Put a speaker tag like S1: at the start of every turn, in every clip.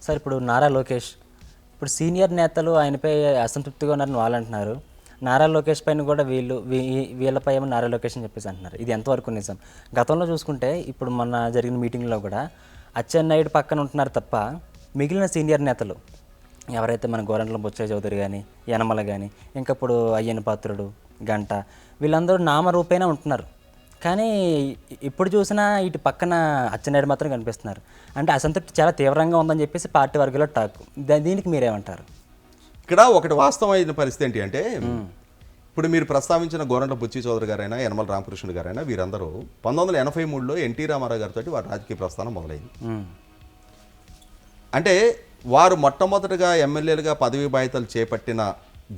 S1: Sir ఇప్పుడు నారా లోకేష్ ఇప్పుడు senior నేతలు ఆయనపై అసంతృప్తిగా ఉన్నారని వాళ్ళు అంటున్నారు. నారా లోకేష్ పైన కూడా వీళ్ళపై ఏమో నారా లోకేష్ అని చెప్పేసి అంటున్నారు. ఇది ఎంతవరకు నిజం? గతంలో చూసుకుంటే ఇప్పుడు మొన్న జరిగిన మీటింగ్లో కూడా అచ్చెన్నాయుడు పక్కన ఉంటున్నారు తప్ప మిగిలిన సీనియర్ నేతలు ఎవరైతే మన గోరంట్ల బొత్స చౌదరి కానీ, యనమల కానీ, ఇంకా ఇప్పుడు అయ్యన్న పాత్రుడు, గంట, వీళ్ళందరూ నామరూపేణ ఉంటున్నారు. కానీ ఇప్పుడు చూసినా ఇటు పక్కన అచ్చెన్నాయుడు మాత్రం కనిపిస్తున్నారు. అంటే అసంతృప్తి చాలా తీవ్రంగా ఉందని చెప్పేసి పార్టీ వర్గంలో టాక్. దీనికి మీరేమంటారు?
S2: ఇక్కడ ఒకటి వాస్తవమైన పరిస్థితి ఏంటి అంటే, ఇప్పుడు మీరు ప్రస్తావించిన గోరంట్ల బుచ్చి చౌదరి గారైనా, యనమల రామకృష్ణుడు గారైనా వీరందరూ 1983లో ఎన్టీ రామారావు గారితో వారి రాజకీయ ప్రస్థానం మొదలైంది. అంటే వారు మొట్టమొదటిగా ఎమ్మెల్యేలుగా పదవి బాధ్యతలు చేపట్టిన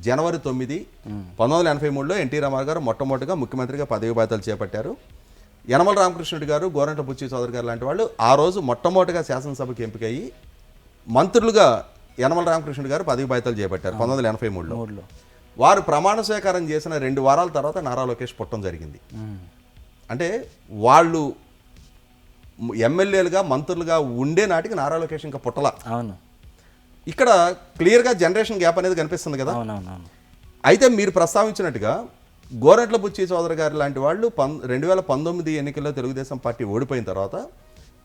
S2: జనవరి 9, 1983లో ఎన్టీ రామారావు గారు మొట్టమొదటిగా ముఖ్యమంత్రిగా పదవి బాధ్యతలు చేపట్టారు. యనమల రామకృష్ణుడు గారు, గోరంట్ల బుచ్చి చౌదరి గారు లాంటి వాళ్ళు ఆ రోజు మొట్టమొదటిగా శాసనసభకి ఎంపికయ్యి మంత్రులుగా యనమల రామకృష్ణుడు గారు పదవి బాధ్యతలు చేపట్టారు 1983లో. వారు ప్రమాణ స్వీకారం చేసిన 2 వారాల తర్వాత నారా లోకేష్ పుట్టడం జరిగింది. అంటే వాళ్ళు ఎమ్మెల్యేలుగా మంత్రులుగా ఉండే నాటికి నారా లోకేష్ ఇంకా పుట్టలా.
S1: అవును,
S2: ఇక్కడ క్లియర్గా జనరేషన్ గ్యాప్ అనేది కనిపిస్తుంది కదా. అయితే మీరు ప్రస్తావించినట్టుగా గోరంట్ల బుచ్చి చౌదరి గారు లాంటి వాళ్ళు 2019 ఎన్నికల్లో తెలుగుదేశం పార్టీ ఓడిపోయిన తర్వాత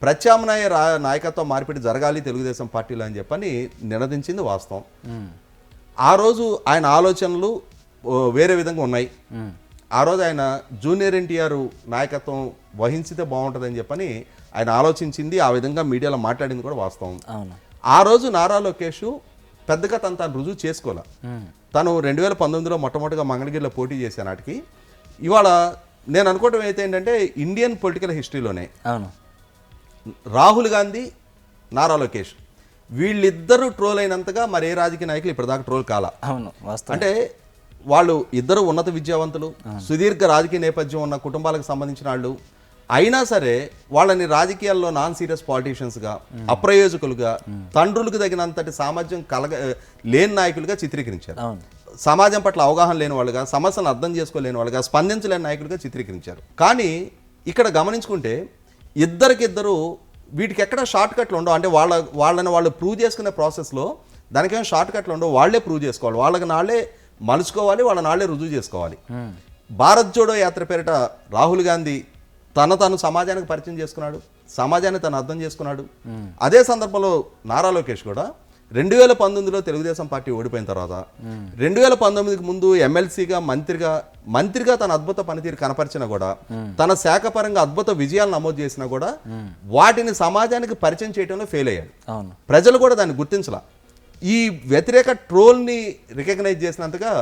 S2: ప్రత్యామ్నాయ నాయకత్వ మార్పిడి జరగాలి తెలుగుదేశం పార్టీలో అని చెప్పని నినదించింది వాస్తవం. ఆ రోజు ఆయన ఆలోచనలు వేరే విధంగా ఉన్నాయి. ఆ రోజు ఆయన జూనియర్ ఎన్టీఆర్ నాయకత్వం వహించితే బాగుంటుందని చెప్పని ఆయన ఆలోచించింది, ఆ విధంగా మీడియాలో మాట్లాడింది కూడా వాస్తవం. ఆ రోజు నారా లోకేష్ పెద్దగా తను రుజువు చేసుకోలే. తను 2019లో మొట్టమొదటిగా మంగళగిరిలో పోటీ చేసే నాటికి ఇవాళ నేను అనుకోవటం అయితే ఏంటంటే ఇండియన్ పొలిటికల్ హిస్టరీలోనే రాహుల్ గాంధీ, నారా లోకేష్ వీళ్ళిద్దరూ ట్రోల్ అయినంతగా మరే రాజకీయ నాయకులు ఇప్పటిదాకా ట్రోల్ కాల. అంటే వాళ్ళు ఇద్దరు ఉన్నత విద్యావంతులు, సుదీర్ఘ రాజకీయ నేపథ్యం ఉన్న కుటుంబాలకు సంబంధించిన వాళ్ళు అయినా సరే వాళ్ళని రాజకీయాల్లో నాన్ సీరియస్ పాలిటీషియన్స్గా, అప్రయోజకులుగా, తండ్రులకు తగినంతటి సామర్థ్యం లేని నాయకులుగా చిత్రీకరించారు. సమాజం పట్ల అవగాహన లేని వాళ్ళుగా, సమస్యను అర్థం చేసుకోలేని వాళ్ళుగా, స్పందించలేని నాయకులుగా చిత్రీకరించారు. కానీ ఇక్కడ గమనించుకుంటే ఇద్దరికిద్దరు వీటికి ఎక్కడ షార్ట్ కట్లు ఉండవు. అంటే వాళ్ళని వాళ్ళు ప్రూవ్ చేసుకునే ప్రాసెస్లో దానికేమో షార్ట్ కట్లు ఉండవు. వాళ్ళే ప్రూవ్ చేసుకోవాలి, వాళ్ళకి నాళ్లే మలుచుకోవాలి, వాళ్ళ నాళ్లే రుజువు చేసుకోవాలి. భారత్ జోడో యాత్ర పేరిట రాహుల్ గాంధీ తను సమాజానికి పరిచయం చేసుకున్నాడు, సమాజాన్ని తను అర్థం చేసుకున్నాడు. అదే సందర్భంలో నారా లోకేష్ కూడా 2019లో తెలుగుదేశం పార్టీ ఓడిపోయిన తర్వాత 2019కి ముందు ఎమ్మెల్సీగా, మంత్రిగా తన అద్భుత పనితీరు కనపరిచినా కూడా, తన శాఖ పరంగా అద్భుత విజయాలు నమోదు చేసినా కూడా వాటిని సమాజానికి పరిచయం చేయడంలో ఫెయిల్ అయ్యాడు. ప్రజలు కూడా దాన్ని గుర్తించలా. ఈ వ్యతిరేక ట్రోల్ని రికగ్నైజ్ చేసినంతగా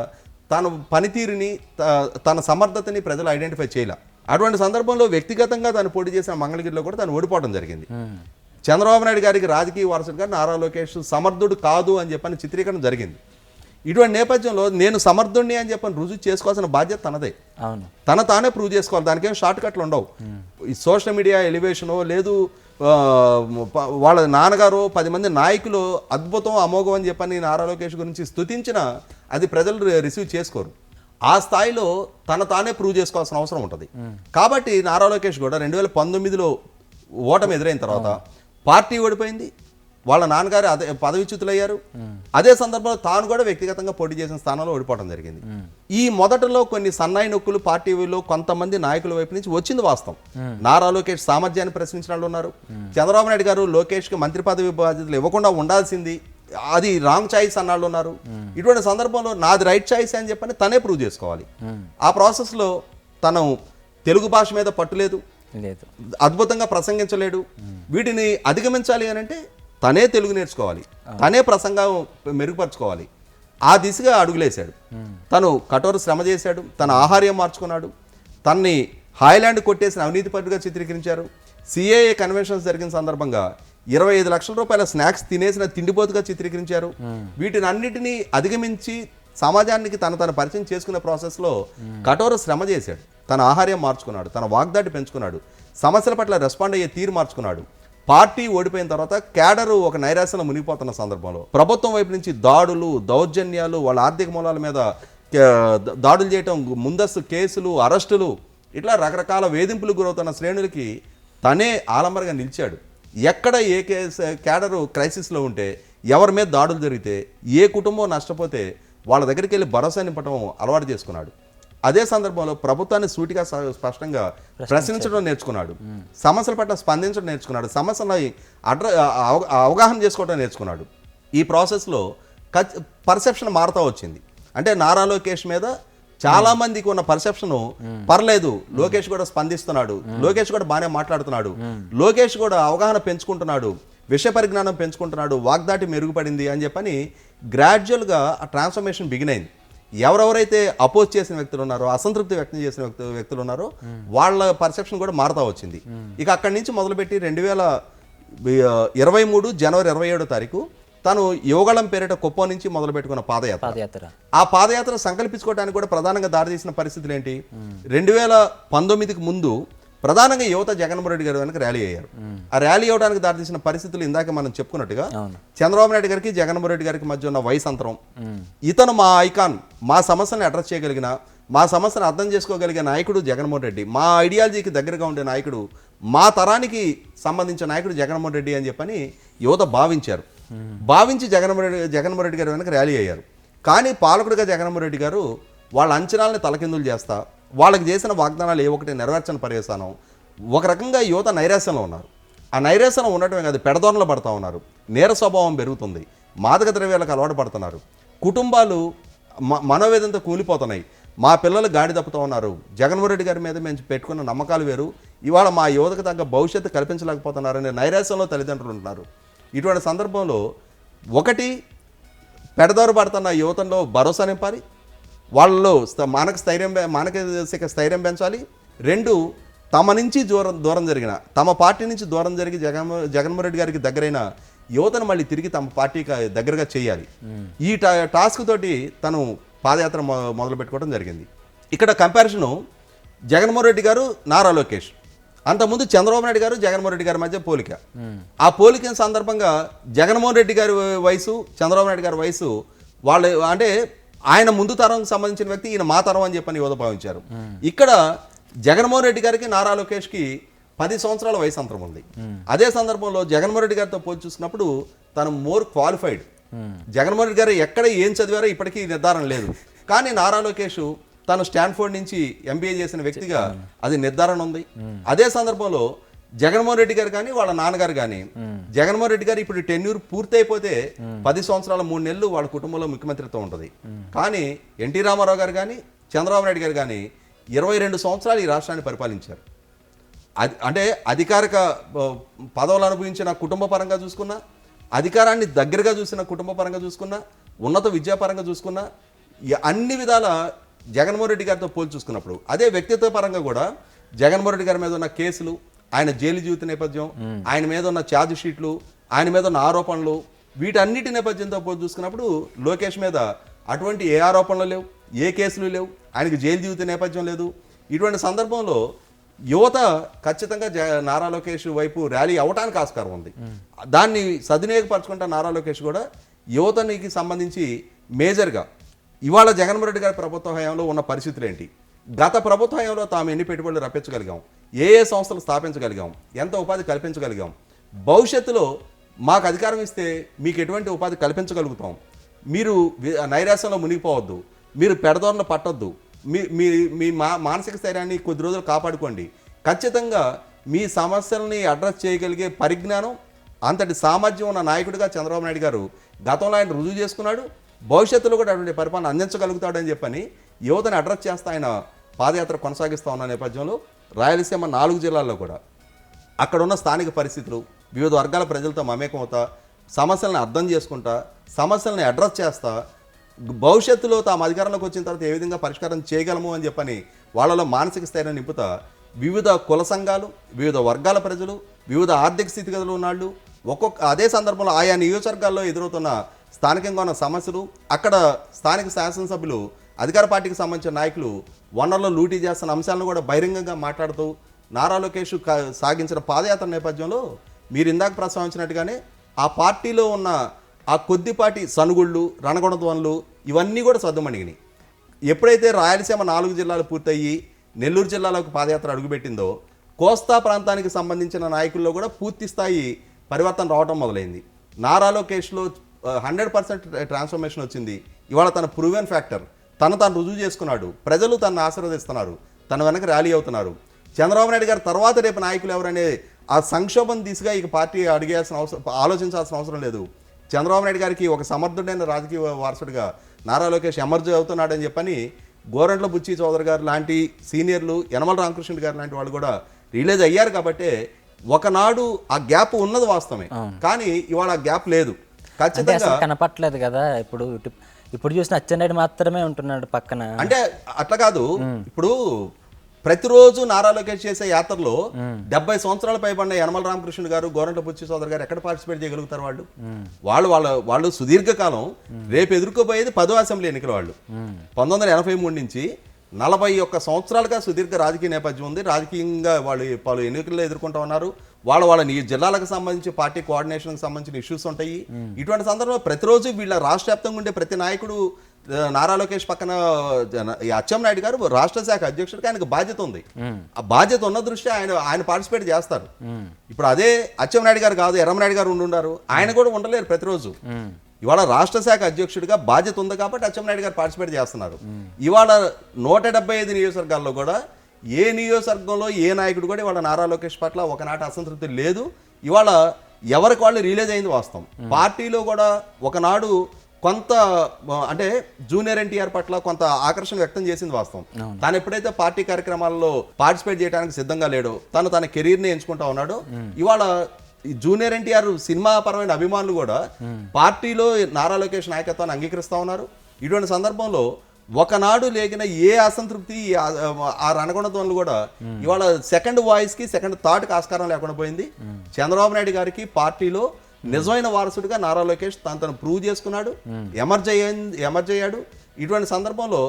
S2: తన పనితీరుని, తన సమర్థతని ప్రజలు ఐడెంటిఫై చేయలే. అటువంటి సందర్భంలో వ్యక్తిగతంగా తను పోటీ చేసిన మంగళగిరిలో కూడా తను ఓడిపోవడం జరిగింది. చంద్రబాబు నాయుడు గారికి రాజకీయ వారసుడిగా నారా లోకేష్ సమర్థుడు కాదు అని చెప్పని చిత్రీకరణ జరిగింది. ఇటువంటి నేపథ్యంలో నేను సమర్థుడిని అని చెప్పని రుజువు చేసుకోవాల్సిన బాధ్యత తనదే. తానే ప్రూవ్ చేసుకోవాలి, దానికేం షార్ట్ కట్లు ఉండవు. ఈ సోషల్ మీడియా ఎలివేషనో లేదు, వాళ్ళ నాన్నగారు 10 మంది నాయకులు అద్భుతం, అమోఘం అని చెప్పని నారా లోకేష్ గురించి స్తుతించిన అది ప్రజలు రిసీవ్ చేసుకోరు. ఆ స్థాయిలో తానే ప్రూవ్ చేసుకోవాల్సిన అవసరం ఉంటుంది. కాబట్టి నారా లోకేష్ కూడా 2019లో ఓటమి ఎదురైన తర్వాత పార్టీ ఓడిపోయింది, వాళ్ళ నాన్నగారు అదే పదవిచ్యుతులయ్యారు. అదే సందర్భంలో తాను కూడా వ్యక్తిగతంగా పోటీ చేసిన స్థానంలో ఓడిపోవడం జరిగింది. ఈ మొదటలో కొన్ని సన్నాయి నొక్కులు పార్టీలో కొంతమంది నాయకుల వైపు నుంచి వచ్చింది వాస్తవం. నారా లోకేష్ సామర్థ్యాన్ని ప్రశ్నించిన వాళ్ళు ఉన్నారు. చంద్రబాబు నాయుడు గారు లోకేష్కి మంత్రి పదవి బాధ్యతలు ఇవ్వకుండా ఉండాల్సింది, అది రాంగ్ చాయిస్ అన్నాళ్ళు ఉన్నారు. ఇటువంటి సందర్భంలో నాది రైట్ చాయిస్ అని చెప్పని తనే ప్రూవ్ చేసుకోవాలి. ఆ ప్రాసెస్లో తను తెలుగు భాష మీద పట్టులేదు, అద్భుతంగా ప్రసంగించలేడు. వీటిని అధిగమించాలి అని అంటే తనే తెలుగు నేర్చుకోవాలి, తనే ప్రసంగం మెరుగుపరచుకోవాలి. ఆ దిశగా అడుగులేశాడు. తను కఠోర శ్రమ చేశాడు, తన ఆహార్యం మార్చుకున్నాడు, తన్ని హాయ్లాండ్ కొట్టేసిన అవినీతి పరుడుగా చిత్రీకరించారు. సిఏఏ కన్వెన్షన్స్ జరిగిన సందర్భంగా 25 లక్షల రూపాయల స్నాక్స్ తినేసిన తిండిపోతుగా చిత్రీకరించారు. వీటిని అన్నిటినీ అధిగమించి సమాజానికి తన పరిచయం చేసుకునే ప్రాసెస్లో కఠోర శ్రమ చేశాడు. తన ఆహార్యం మార్చుకున్నాడు, తన వాగ్దాటి పెంచుకున్నాడు, సమస్యల పట్ల రెస్పాండ్ అయ్యే తీరు మార్చుకున్నాడు. పార్టీ ఓడిపోయిన తర్వాత క్యాడరు ఒక నైరాశ్యంలో మునిగిపోతున్న సందర్భంలో ప్రభుత్వం వైపు నుంచి దాడులు, దౌర్జన్యాలు, వాళ్ళ ఆర్థిక మూలాల మీద దాడులు చేయటం, ముందస్తు కేసులు, అరెస్టులు, ఇట్లా రకరకాల వేధింపులు గురవుతున్న శ్రేణులకి తనే ఆలంబరగా నిలిచాడు. ఎక్కడ ఏ క్యాడరు క్రైసిస్లో ఉంటే, ఎవరి మీద దాడులు జరిగితే, ఏ కుటుంబం నష్టపోతే వాళ్ళ దగ్గరికి వెళ్ళి భరోసా నింపడం అలవాటు చేసుకున్నాడు. అదే సందర్భంలో ప్రభుత్వాన్ని సూటిగా స్పష్టంగా ప్రశ్నించడం నేర్చుకున్నాడు, సమస్యల పట్ల స్పందించడం నేర్చుకున్నాడు, సమస్యలను అవగాహన చేసుకోవడం నేర్చుకున్నాడు. ఈ ప్రాసెస్లో పర్సెప్షన్ మారుతూ వచ్చింది. అంటే నారా లోకేష్ మీద చాలా మందికి ఉన్న పర్సెప్షన్ పర్లేదు, లోకేష్ కూడా స్పందిస్తున్నాడు, లోకేష్ కూడా బాగానే మాట్లాడుతున్నాడు, లోకేష్ కూడా అవగాహన పెంచుకుంటున్నాడు, విషయ పరిజ్ఞానం పెంచుకుంటున్నాడు, వాగ్దాటి మెరుగుపడింది అని చెప్పని గ్రాడ్యువల్గా ఆ ట్రాన్స్ఫర్మేషన్ బిగిన్ అయింది. ఎవరెవరైతే అపోజ్ చేసిన వ్యక్తులు ఉన్నారో, అసంతృప్తి వ్యక్తం చేసిన వ్యక్తులు ఉన్నారో వాళ్ళ పర్సెప్షన్ కూడా మారుతూ వచ్చింది. ఇక అక్కడి నుంచి మొదలుపెట్టి 2023 జనవరి 27వ తారీఖు తను యువగళం పేరిట కుప్పం నుంచి మొదలు పెట్టుకున్న పాదయాత్ర, ఆ పాదయాత్ర సంకల్పించుకోవడానికి కూడా ప్రధానంగా దారితీసిన పరిస్థితులు ఏంటి? 2019కి ముందు ప్రధానంగా యువత జగన్మోహన్ రెడ్డి గారి వెనక ర్యాలీ అయ్యారు. ఆ ర్యాలీ అవ్వడానికి దారితీసిన పరిస్థితులు ఇందాక మనం చెప్పుకున్నట్టుగా చంద్రబాబు నాయుడు గారికి జగన్మోహన్ రెడ్డి గారికి మధ్య ఉన్న వయసు అంతరం, ఇతను మా ఐకాన్, మా సమస్యలను అడ్రస్ చేయగలిగిన, మా సమస్యను అర్థం చేసుకోగలిగే నాయకుడు జగన్మోహన్ రెడ్డి, మా ఐడియాలజీకి దగ్గరగా ఉండే నాయకుడు, మా తరానికి సంబంధించిన నాయకుడు జగన్మోహన్ రెడ్డి అని చెప్పని యువత భావించి జగన్మోహన్ రెడ్డి గారి వెనక ర్యాలీ అయ్యారు. కానీ పాలకుడిగా జగన్మోహన్ రెడ్డి గారు వాళ్ళ అంచనాలని తలకిందులు చేస్తా, వాళ్ళకి చేసిన వాగ్దానాలు ఏ ఒకటి నెరవేర్చని పర్యవసానం ఒక రకంగా యువత నైరాశ్యంలో ఉన్నారు. ఆ నైరాశ్యంలో ఉండటమే కాదు, పెడదోనలు పడుతూ ఉన్నారు, నేర స్వభావం పెరుగుతుంది, మాదక ద్రవ్యాలకు అలవాటు పడుతున్నారు, కుటుంబాలు మనోవేదంతో కూలిపోతున్నాయి, మా పిల్లలు గాడి తప్పుతూ ఉన్నారు, జగన్మోహన్ రెడ్డి గారి మీద మేము పెట్టుకున్న నమ్మకాలు వేరు, ఇవాళ మా యువతకు తగ్గ భవిష్యత్తు కల్పించలేకపోతున్నారనే నైరాశ్యంలో తల్లిదండ్రులు ఉంటున్నారు. ఇటువంటి సందర్భంలో ఒకటి, పెడదోర పడుతున్న యువతలో భరోసా నింపాలి, వాళ్ళలో మానసిక స్థైర్యం పెంచాలి. రెండు, తమ నుంచి దూరం జరిగిన, తమ పార్టీ నుంచి దూరం జరిగి జగన్మోహన్ రెడ్డి గారికి దగ్గరైన యువతను మళ్ళీ తిరిగి తమ పార్టీకి దగ్గరగా చేయాలి. ఈ టాస్క్ తోటి తను పాదయాత్ర మొదలు పెట్టుకోవడం జరిగింది. ఇక్కడ కంపారిజను జగన్మోహన్ రెడ్డి గారు, నారా లోకేష్, అంతకుముందు చంద్రబాబు నాయుడు గారు, జగన్మోహన్ రెడ్డి గారి మధ్య పోలిక. ఆ పోలిక సందర్భంగా జగన్మోహన్ రెడ్డి గారి వయసు, చంద్రబాబు నాయుడు గారి వయసు, వాళ్ళు అంటే ఆయన ముందు తరం సంబంధించిన వ్యక్తి, ఈయన మా తరం అని చెప్పని యువత భావించారు. ఇక్కడ జగన్మోహన్ రెడ్డి గారికి, నారా లోకేష్కి 10 సంవత్సరాల వయసు అంతరం ఉంది. అదే సందర్భంలో జగన్మోహన్ రెడ్డి గారితో పోల్చి చూసినప్పుడు తను మోర్ క్వాలిఫైడ్. జగన్మోహన్ రెడ్డి గారు ఎక్కడ ఏం చదివారో ఇప్పటికీ నిర్ధారణ లేదు. కానీ నారా లోకేష్ తను స్టాన్ఫోర్డ్ నుంచి MBA చేసిన వ్యక్తిగా అది నిర్ధారణ ఉంది. అదే సందర్భంలో జగన్మోహన్ రెడ్డి గారు కానీ, వాళ్ళ నాన్నగారు కానీ, జగన్మోహన్ రెడ్డి గారు ఇప్పుడు టెన్యూర్ పూర్తయిపోతే 10 సంవత్సరాల 3 నెలలు వాళ్ళ కుటుంబంలో ముఖ్యమంత్రిత్వం ఉంటుంది. కానీ ఎన్టీ రామారావు గారు కానీ, చంద్రబాబు నాయుడు గారు కానీ 22 సంవత్సరాలు ఈ రాష్ట్రాన్ని పరిపాలించారు. అంటే అధికారిక పదవులు అనుభవించిన కుటుంబ పరంగా చూసుకున్నా, అధికారాన్ని దగ్గరగా చూసిన కుటుంబ పరంగా చూసుకున్నా, ఉన్నత విద్యాపరంగా చూసుకున్నా, అన్ని విధాల జగన్మోహన్ రెడ్డి గారితో పోల్చి చూసుకున్నప్పుడు, అదే వ్యక్తిత్వ పరంగా కూడా జగన్మోహన్ రెడ్డి గారి మీద ఉన్న కేసులు, ఆయన జైలు జీవిత నేపథ్యం, ఆయన మీద ఉన్న ఛార్జ్ షీట్లు, ఆయన మీద ఉన్న ఆరోపణలు, వీటన్నిటి నేపథ్యంతో పోల్చి చూసుకున్నప్పుడు లోకేష్ మీద అటువంటి ఏ ఆరోపణలు లేవు, ఏ కేసులు లేవు, ఆయనకి జైలు జీవిత నేపథ్యం లేదు. ఇటువంటి సందర్భంలో యువత ఖచ్చితంగా నారా లోకేష్ వైపు ర్యాలీ అవటానికి ఆస్కారం ఉంది. దాన్ని సద్వినియోగపరచుకుంటా నారా లోకేష్ కూడా యువతనికి సంబంధించి మేజర్గా ఇవాళ జగన్మోహన్ రెడ్డి గారి ప్రభుత్వ హయాంలో ఉన్న పరిస్థితులు ఏంటి, గత ప్రభుత్వ హయాంలో తాము ఎన్ని పెట్టుబడులు రప్పించగలిగాం, ఏ సంస్థలు స్థాపించగలిగాం, ఎంత ఉపాధి కల్పించగలిగాం, భవిష్యత్తులో మాకు అధికారం ఇస్తే మీకు ఎటువంటి ఉపాధి కల్పించగలుగుతాం, మీరు నైరాశ్యంలో మునిగిపోవద్దు, మీరు పెడదోరణ పట్టొద్దు, మీ మానసిక స్థైర్యాన్ని కొద్ది రోజులు కాపాడుకోండి, ఖచ్చితంగా మీ సమస్యల్ని అడ్రస్ చేయగలిగే పరిజ్ఞానం, అంతటి సామర్థ్యం ఉన్న నాయకుడిగా చంద్రబాబు నాయుడు గారు గతంలో ఆయన రుజువు చేసుకున్నాడు, భవిష్యత్తులో కూడా అటువంటి పరిపాలన అందించగలుగుతాడని చెప్పని యువతని అడ్రస్ చేస్తా ఆయన పాదయాత్ర కొనసాగిస్తూ ఉన్న నేపథ్యంలో రాయలసీమ 4 జిల్లాల్లో కూడా అక్కడ ఉన్న స్థానిక పరిస్థితులు, వివిధ వర్గాల ప్రజలతో మమేకం అవుతా, సమస్యలను అర్థం చేసుకుంటా, సమస్యలను అడ్రస్ చేస్తా, భవిష్యత్తులో తాము అధికారంలోకి వచ్చిన తర్వాత ఏ విధంగా పరిష్కారం చేయగలము అని చెప్పని వాళ్ళలో మానసిక స్థైర్యం నింపుతా, వివిధ కుల సంఘాలు, వివిధ వర్గాల ప్రజలు, వివిధ ఆర్థిక స్థితిగతులు ఉన్నాళ్ళు, అదే సందర్భంలో ఆయా నియోజకవర్గాల్లో ఎదురవుతున్న స్థానికంగా ఉన్న సమస్యలు, అక్కడ స్థానిక శాసనసభ్యులు, అధికార పార్టీకి సంబంధించిన నాయకులు వనరులు లూటీ చేస్తున్న అంశాలను కూడా బహిరంగంగా మాట్లాడుతూ నారా లోకేష్ సాగించిన పాదయాత్ర నేపథ్యంలో మీరు ఇందాక ప్రస్తావించినట్టుగానే ఆ పార్టీలో ఉన్న ఆ కొద్దిపాటి సనుగుళ్ళు, రణగొణధ్వనులు ఇవన్నీ కూడా సద్దుమణిగినాయి. ఎప్పుడైతే రాయలసీమ 4 జిల్లాలు పూర్తయ్యి నెల్లూరు జిల్లాలోకి పాదయాత్ర అడుగుపెట్టిందో కోస్తా ప్రాంతానికి సంబంధించిన నాయకుల్లో కూడా పూర్తి స్థాయి పరివర్తన రావడం మొదలైంది. నారా లోకేష్లో 100% ట్రాన్స్ఫర్మేషన్ వచ్చింది. ఇవాళ తన ప్రూవెన్ ఫ్యాక్టర్ తాను రుజువు చేసుకున్నాడు. ప్రజలు తనను ఆశీర్వదిస్తున్నారు, తన వెనక ర్యాలీ అవుతున్నారు. చంద్రబాబు నాయుడు గారు తర్వాత రేపు నాయకులు ఎవరనే ఆ సంక్షోభం దిశగా ఇక పార్టీ ఆలోచించాల్సిన అవసరం లేదు. చంద్రబాబు నాయుడు గారికి ఒక సమర్థుడైన రాజకీయ వారసుడిగా నారా లోకేష్ ఎమర్జ్ అవుతున్నాడని చెప్పని గోరంట్ల బుచ్చి చౌదరి గారు లాంటి సీనియర్లు, యనమల రామకృష్ణ గారు లాంటి వాళ్ళు కూడా రిలీజ్ అయ్యారు. కాబట్టి ఒకనాడు ఆ గ్యాప్ ఉన్నది వాస్తవమే, కానీ ఇవాళ ఆ గ్యాప్ లేదు. ఖచ్చితంగా
S1: కనపట్లేదు కదా. ఇప్పుడు చూసిన అచ్చెన్నాయుడు మాత్రమే ఉంటున్నాడు పక్కన.
S2: అంటే అట్లా కాదు. ఇప్పుడు ప్రతిరోజు నారా లోకేష్ చేసే యాత్రలో 70 సంవత్సరాలు పైబడిన యనమల రామకృష్ణ గారు, గోరంట్ల బుచ్చి చౌదరి గారు ఎక్కడ పార్టిసిపేట్ చేయగలుగుతారు? వాళ్ళు సుదీర్ఘకాలం రేపు ఎదుర్కోబోయేది 10వ అసెంబ్లీ ఎన్నికల వాళ్ళు. 1983 నుంచి 41 సంవత్సరాలుగా సుదీర్ఘ రాజకీయ నేపథ్యం ఉంది. రాజకీయంగా వాళ్ళు పలు ఎన్నికల్లో ఎదుర్కొంటూ ఉన్నారు. వాళ్ళ జిల్లాలకు సంబంధించి పార్టీ కోఆర్డినేషన్కి సంబంధించిన ఇష్యూస్ ఉంటాయి. ఇటువంటి సందర్భంలో ప్రతిరోజు వీళ్ళ రాష్ట్ర వ్యాప్తంగా ఉండే ప్రతి నాయకుడు నారా లోకేష్ పక్కన అచ్చెన్నాయుడు గారు రాష్ట్ర శాఖ అధ్యక్షుడికి ఆయనకు బాధ్యత ఉంది. ఆ బాధ్యత ఉన్న దృష్ట్యా ఆయన పార్టిసిపేట్ చేస్తారు. ఇప్పుడు అదే అచ్చెన్నాయుడు గారు కాదు, ఎర్రమనాయుడు గారు ఉండుండారు, ఆయన కూడా ఉండలేరు ప్రతిరోజు. ఇవాళ రాష్ట్ర శాఖ అధ్యక్షుడిగా బాధ్యత ఉంది కాబట్టి అచ్చెన్నాయుడు గారు పార్టిసిపేట్ చేస్తున్నారు. ఇవాళ 175 నియోజకవర్గాల్లో కూడా ఏ నియోజకవర్గంలో ఏ నాయకుడు కూడా ఇవాళ నారా లోకేష్ పట్ల ఒకనాటి అసంతృప్తి లేదు. ఇవాళ ఎవరికి వాళ్ళు రిలీజ్ అయింది వాస్తవం. పార్టీలో కూడా ఒకనాడు కొంత అంటే జూనియర్ ఎన్టీఆర్ పట్ల కొంత ఆకర్షణ వ్యక్తం చేసింది వాస్తవం. తాను ఎప్పుడైతే పార్టీ కార్యక్రమాల్లో పార్టిసిపేట్ చేయడానికి సిద్ధంగా లేడో, తన కెరీర్ని ఎంచుకుంటా ఉన్నాడో, ఇవాళ జూనియర్ ఎన్టీఆర్ సినిమా పరమైన అభిమానులు కూడా పార్టీలో నారా లోకేష్ నాయకత్వాన్ని అంగీకరిస్తా ఉన్నారు. ఇటువంటి సందర్భంలో ఒకనాడు లేగిన ఏ అసంతృప్తి ఆ రణగొండతోళ్ళు కూడా ఇవాళ సెకండ్ వాయిస్ కి, సెకండ్ థాట్ కి ఆస్కారం లేకుండా పోయింది. చంద్రబాబు నాయుడు గారికి పార్టీలో నిజమైన వారసుడిగా నారా లోకేష్ తను ప్రూవ్ చేసుకున్నాడు, ఎమర్జ్ అయ్యాడు. ఇటువంటి సందర్భంలో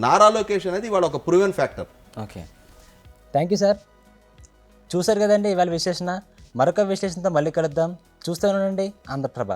S2: నారా లోకేష్ అనేది ఇవాళ ఒక proven factor.
S1: Okay, thank you sir. చూసారు కదండి ఇవాళ విశ్లేషణ. మరొక విశ్లేషణతో మళ్ళీ కలుద్దాం. చూస్తూనే ఉండండి ఆంధ్రప్రభ.